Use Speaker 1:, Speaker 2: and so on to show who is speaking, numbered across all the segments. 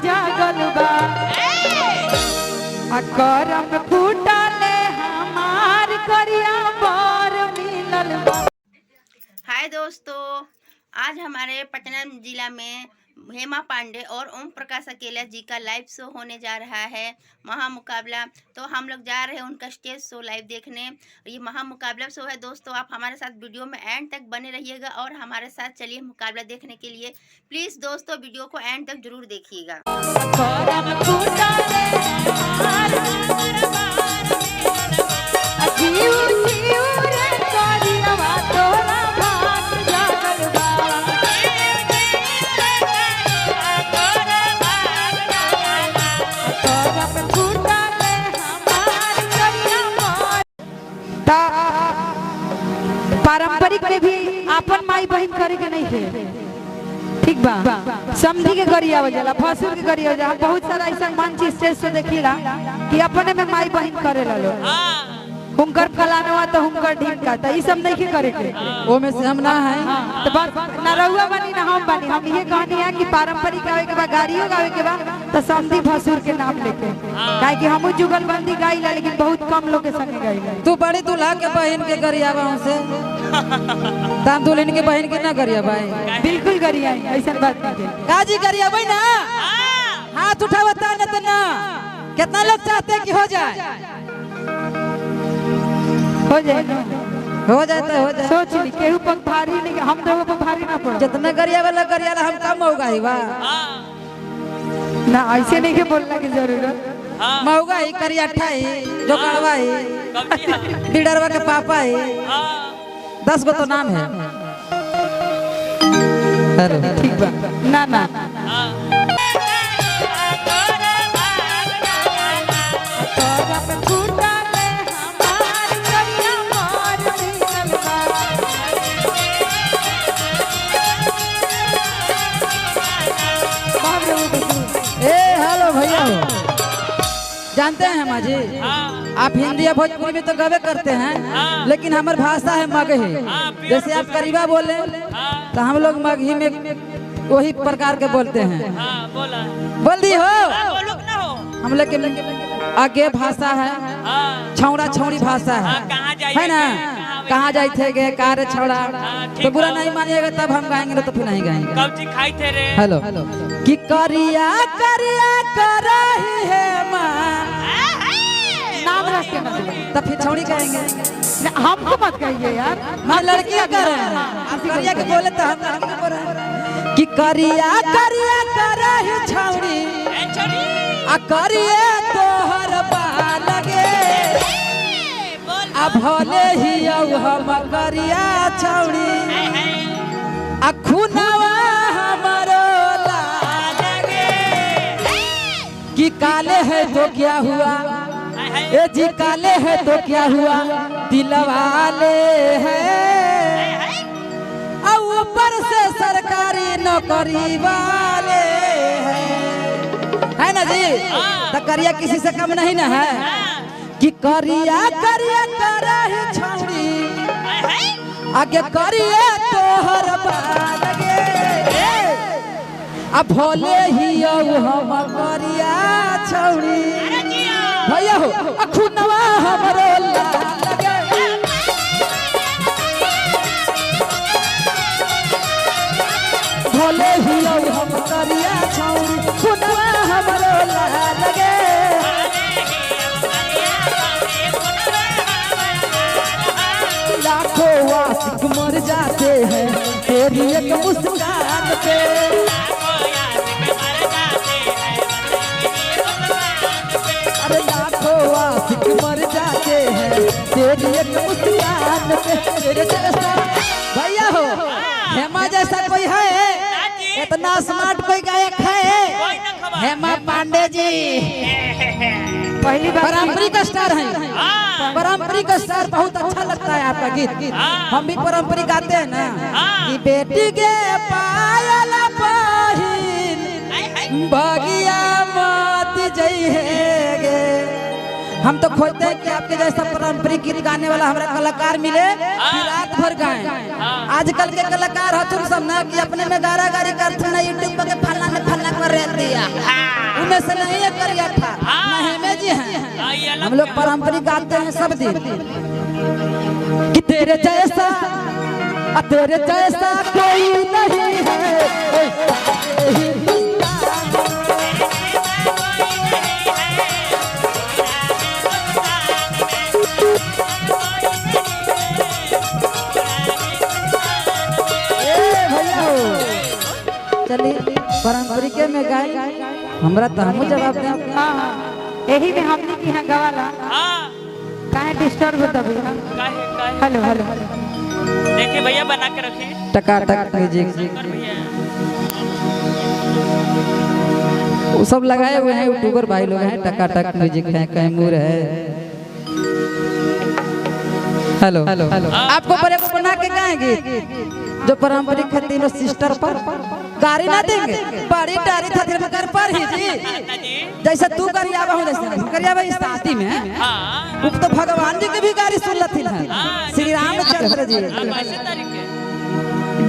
Speaker 1: जागल बा करम फूटले हमार करिया बर मिलल बा।
Speaker 2: हाय दोस्तों, आज हमारे पटना जिला में हेमा पांडे और ओम प्रकाश अकेला जी का लाइव शो होने जा रहा है, महामुकाबला। तो हम लोग जा रहे हैं उनका स्टेज शो लाइव देखने। ये महामुकाबला शो है दोस्तों, आप हमारे साथ वीडियो में एंड तक बने रहिएगा और हमारे साथ चलिए मुकाबला देखने के लिए। प्लीज़ दोस्तों वीडियो को एंड तक जरूर देखिएगा।
Speaker 1: पारंपरिक में भी आपन माई बहन करे के नहीं थे, ठीक बा। समझी के गरिया वजला, फसुर के गरिया वजला, बहुत सारा ऐसा मंच स्टेज से देखिला कि अपने में माई बहन करे लो। हुनकर फलानवा तो हुनकर ढीका तो ई सब नहीं करे के,
Speaker 3: वो में से हम ना है।
Speaker 1: तो बस ना रहुआ बनी ना हम बनी। हम ये कहनी है कि पारंपरिक गावे के बाद गाड़ियों गावे के बाद तो समझी फसुर के नाम लेके, काहे कि हमहु जुगलबंदी गाइला लेकिन बहुत कम लोग के संग गाइला।
Speaker 3: तू बड़ी दूल्हा के बहन के गरियावा से ताम दुल्हन के बहन के ना गरियावा है।
Speaker 1: बिल्कुल गरिया ऐसा बात नहीं है।
Speaker 3: काजी गरियावा ना हाथ उठावता न त ना। कितना लोग चाहते हैं कि हो जाए
Speaker 1: हो जाए ना,
Speaker 3: हो जाए तो हो जाए।
Speaker 1: सोच ली केहू पर भारी नहीं, हम लोगों पर भारी ना पड़े।
Speaker 3: जितना गरियावा हम कम होगा ही बा
Speaker 1: ना, ऐसे नहीं के बोलना की जरूरत।
Speaker 3: मौगा ही करियाठा ही जो कड़वा ही बिडरवा के पापा ही 10 गो तो नाम है।
Speaker 1: ठीक बा ना ना
Speaker 3: जानते हैं माँ जी, आप हिंदी या भोजपुरी में तो गवे करते हैं, लेकिन हमारी भाषा है मगही। जैसे आप करीबा बोले तो हम लोग मगही में वही प्रकार के बोलते हैं। बोल दी हो हम लोग आगे भाषा है, छौड़ा छौड़ी भाषा है ना। कहाँ जाए थे गे कार छौड़ा, तो बुरा नहीं मानिएगा तब हम गाएंगे, तो फिर नहीं गाएंगे। हेलो कि करिया करिया कर रही है माँ,
Speaker 1: नाम रख के मत
Speaker 3: तब फिर छौड़ी कहेंगे।
Speaker 1: हमको मत कहिए यार,
Speaker 3: हम लड़कियां कर रहे हैं, आप करिया के बोले तो हम बोल रहे हैं कि करिया करिया कर रही छौड़ी आ करिए तोहर बाल लगे आ भले ही हम करिया छौड़ी आ खुनवा हमरो लागे कि काले है तो क्या हुआ, ए जी काले है तो क्या हुआ, दिलवाले हैं और ऊपर से सरकारी नौकरी वाले है ना जी। तो करिया किसी से कम नहीं ना है कि करिया करिया कर रही छौड़ी आगे करिए तोहर बाल गे अब भोले ही हम करिया छौड़ी भैया हो अखुनवा हमरो लगे भोले ही हम करिया छौड़ी खुनवा हमरो लगे। लाखों आशिक मर जाते हैं तेरी एक मुस्कान पे, अरे लाखों आशिक मर जाते हैं तेरी एक मुस्कान पे। तेरे जैसा भैया हो हेमा जैसा कोई है, इतना स्मार्ट कोई गायक है हेमा पांडे जी।
Speaker 1: पहली बार
Speaker 3: पारंपरिक स्टार हैं, पारंपरिक स्टार। बहुत अच्छा लगता है आपका गीत। हम भी पारंपरिक गाते हैं ना कि बेटी के पायल पहिन बगिया मत जइहेगे। हम तो खोजते हैं कि आपके जैसा पारंपरिक गीत गाने वाला हमारा कलाकार मिले कि रात भर गाएं। आजकल के कलाकार हो तुम सब ना कि अपने में गारा गारी करते ना, यूट्यूब पर फलना ने फलना कर दिया। हम लोग पारंपरिक गाते हैं सब दिन कि तेरे जैसा कोई नहीं है चलिए पारंपरिक में गाय हमरा तो हम जवाब दे
Speaker 1: यही में हमने की यहाँ गवाला काहे डिस्टर्ब होता भैया। हेलो हेलो
Speaker 4: देखिए भैया बना के रखे
Speaker 3: टकाटक म्यूजिक वो सब लगाए हुए हैं यूट्यूबर भाई लोग हैं टकाटक म्यूजिक है कैमूर है। हेलो हेलो आपको बड़े को बना के गाएंगे जो पारंपरिक है तीनों सिस्टर पर गाड़ी ना देंगे बड़ी टारी था तेरे मगर पर ही जी जैसे तू करियावा हो जैसे करियावा इस शादी में वो तो भगवान जी की भी गाड़ी सुन लथी है श्री रामचंद्र जी।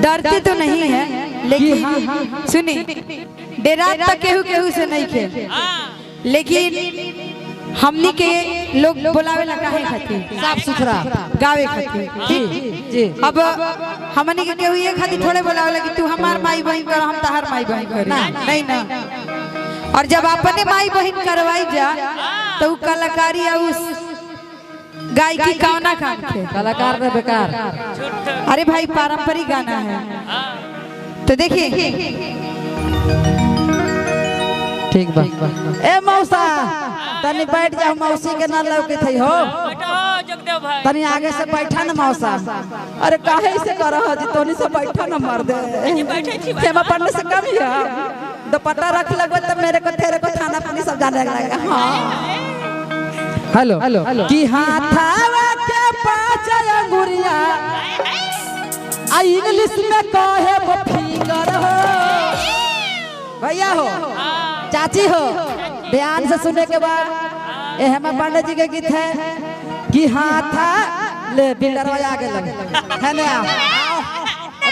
Speaker 1: डरते तो नहीं है लेकिन सुनी डेरा तक केहू से नहीं खे लेकिन हमनी के लोग बुलावे लगा है खातिर
Speaker 3: साफ सुथरा
Speaker 1: गावे खातिर
Speaker 3: जी।
Speaker 1: अब हमनी के केहू ये खातिर थोड़े बुलावे लगी तू हमार माई बहन कर हम तहार माई बहन कर नहीं ना। और जब अपने माई बहन करवाई जा तो कलाकारी और उस गायकी कौना काम थे
Speaker 3: कलाकार ने बेकार।
Speaker 1: अरे भाई पारंपरिक गाना है तो देखिए
Speaker 3: ठीक बा ए मौसा तनी बैठ जा मौसी के ना लौके थई हो
Speaker 4: जगदेव भाई
Speaker 3: तनी आगे से बैठा ना मौसा। अरे काहे से करह जी तोनी से बैठा ना मर दे हेमा पढ़ने से कम है दुपट्टा रख लगबे त मेरे को तेरे को खाना पानी सब जाने लगा। हां हेलो कि हाथावा के पांच अंगुरिया आ इंग्लिश में कहे वो फिंगर हो भैया हो चाची हो ध्यान से सुनने के बाद हेमा पांडे जी के गीत है कि हाथा ले बिल्डर आगे लगे है ना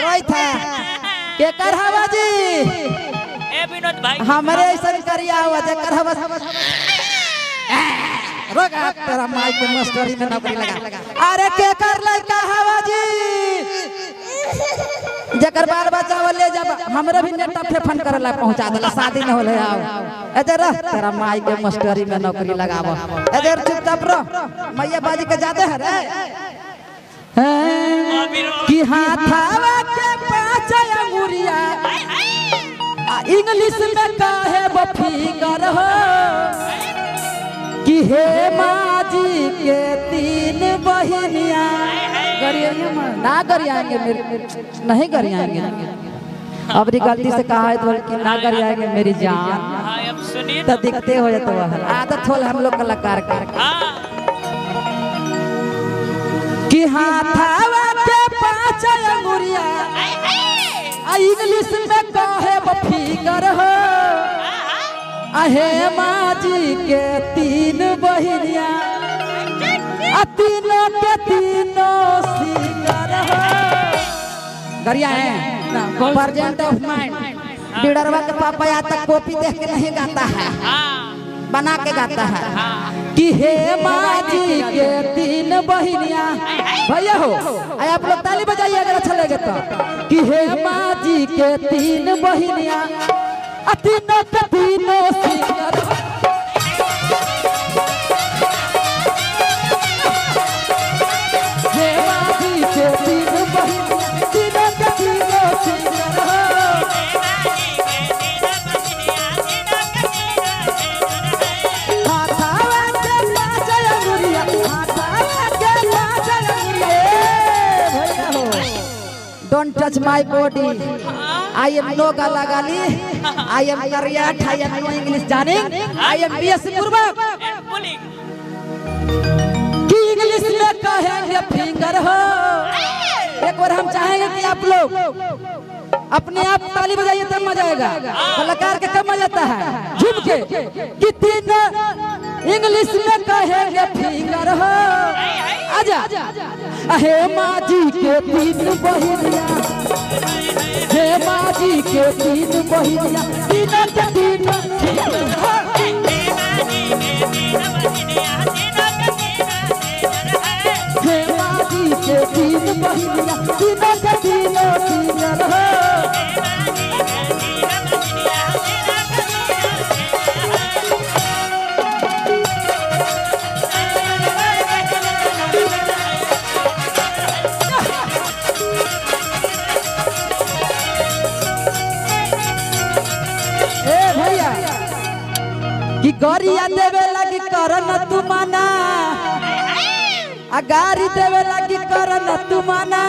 Speaker 3: रोई था के कर हवा जी
Speaker 4: ए विनोद भाई
Speaker 3: हमारे ऐसा करिया हुआ जे कर हवा रोगा तेरा माई के मास्टरी में नौकरी लगा। अरे के कर लड़का हवा जी जकर बाल बच्चा ले जब हमरे भी नेटा फेफन करेला पहुंचा देला शादी न होले आओ एदर तेरा माई के मास्टरी में नौकरी लगावो एदर चुपचाप रह मैया बाजी के जाते है रे कि हाथावा के पांच अंगुरिया इंग्लिश में कहे वो फिंगर हो कि हे माजी के तीन बहिनिया ना गरियाएंगे मेरी नहीं गरियाएंगे अब गलती से कहा है तो कि ना गरियाएंगे मेरी जान
Speaker 4: अब सुनिए
Speaker 3: तो दिखते हो जाते वह आदत हो हम लोग कलाकार का कि हाथावा के पांच अंगुरिया इंग्लिश में कहे वो फिंगर हो अहे माजी के तीन बहिनिया तीनों के तीनों सिंगर हो गरिया है प्रेजेंट ऑफ माइंड बिडरवा के पापा या तक कॉपी देख के नहीं गाता है बना के गाता है कि हे माजी के तीन बहिनिया भैया हो आप लोग ताली बजाइए अगर अच्छा लगे तो कि हे माजी के तीन बहिनिया तीनों के तीनों singer Don't touch my body. I am no Galagali. I am Kariat. I am no English Janing. I am BS Purba. कि इंग्लिश में कहेंगे फिंगर हो। एक बार हम चाहेंगे कि आप लोग अपने आप ताली बजाइए तब मजा आएगा। कलाकार के कब मजा आता है झूम के कि तीन इंग्लिश में कहेंगे फिंगर हो। आजा हे माजी के तीन बहिनिया हे माजी के तीन बहिनिया तीनों के तीनों ए भैया कि गरिया देवे लगी कर न तू माना आ गारी देवे लगी कर न तू माना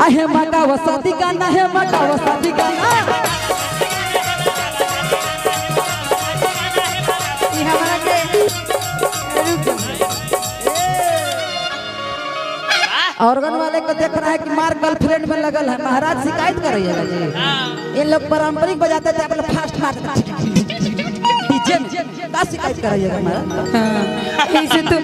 Speaker 3: आ हे मका वसादी गाना हे मका वसादी गाना
Speaker 1: ई हमरा के
Speaker 3: ऑर्गन वाले को देख रहा है कि मार गर्लफ्रेंड में लगल है। महाराज शिकायत कर रही है जी। इन लोग पारंपरिक बजाते थे अपने फास्ट फास्ट डीजे में का शिकायत कर रही है महाराज।
Speaker 1: ऐसे तू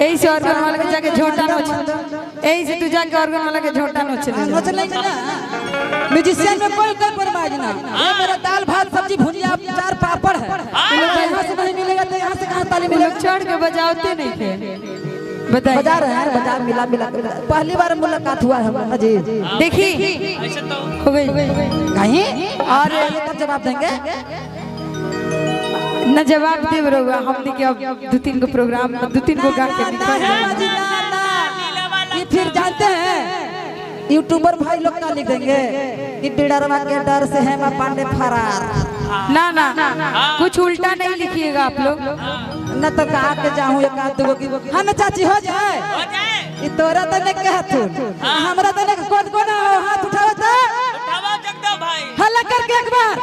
Speaker 1: ऐसे ऑर्गन वाले के जाके झोटा नोच ऐसे तू जाके ऑर्गन वाले के झोटा नोच ले
Speaker 3: नोच लेंगे ना। म्यूजिशियन में कोई परवाह ना। ये मेरा दाल भात सब्जी भुजिया चार पापड़ है। यहाँ से नहीं मिलेगा तो यहाँ से कहाँ ताली
Speaker 1: लोग
Speaker 3: मिलेगा।
Speaker 1: चढ़ के बजाते नहीं थे। बताइए
Speaker 3: बजा रहे हैं बजा मिला मिला के बजा। पहली बार मुलाकात हुआ है हमारा जी।
Speaker 1: देखी
Speaker 4: ऐसे तो
Speaker 1: हो गई
Speaker 3: कहीं और ये तब जवाब देंगे।
Speaker 1: न जवाब दे रहुआ हम के अब 2-3 को प्रोग्राम 2-3 को गा के निकल जाए।
Speaker 3: ये फिर जानते हैं यूट्यूबर भाई लोग क्या लिख देंगे कि डरवा के डर से हेमा पांडे फरार।
Speaker 1: ना ना कुछ उल्टा नहीं लिखिएगा आप लोग।
Speaker 3: न तो कहा के जाऊं एक आध दुगो की हाँ ना चाची हो जाए।
Speaker 4: हो जाए
Speaker 3: ये तोरा तने के हाथ हमरा तने कौन कौन हाथ उठावत है
Speaker 4: उठावा जगदेव भाई
Speaker 3: हल्ला करके एक बार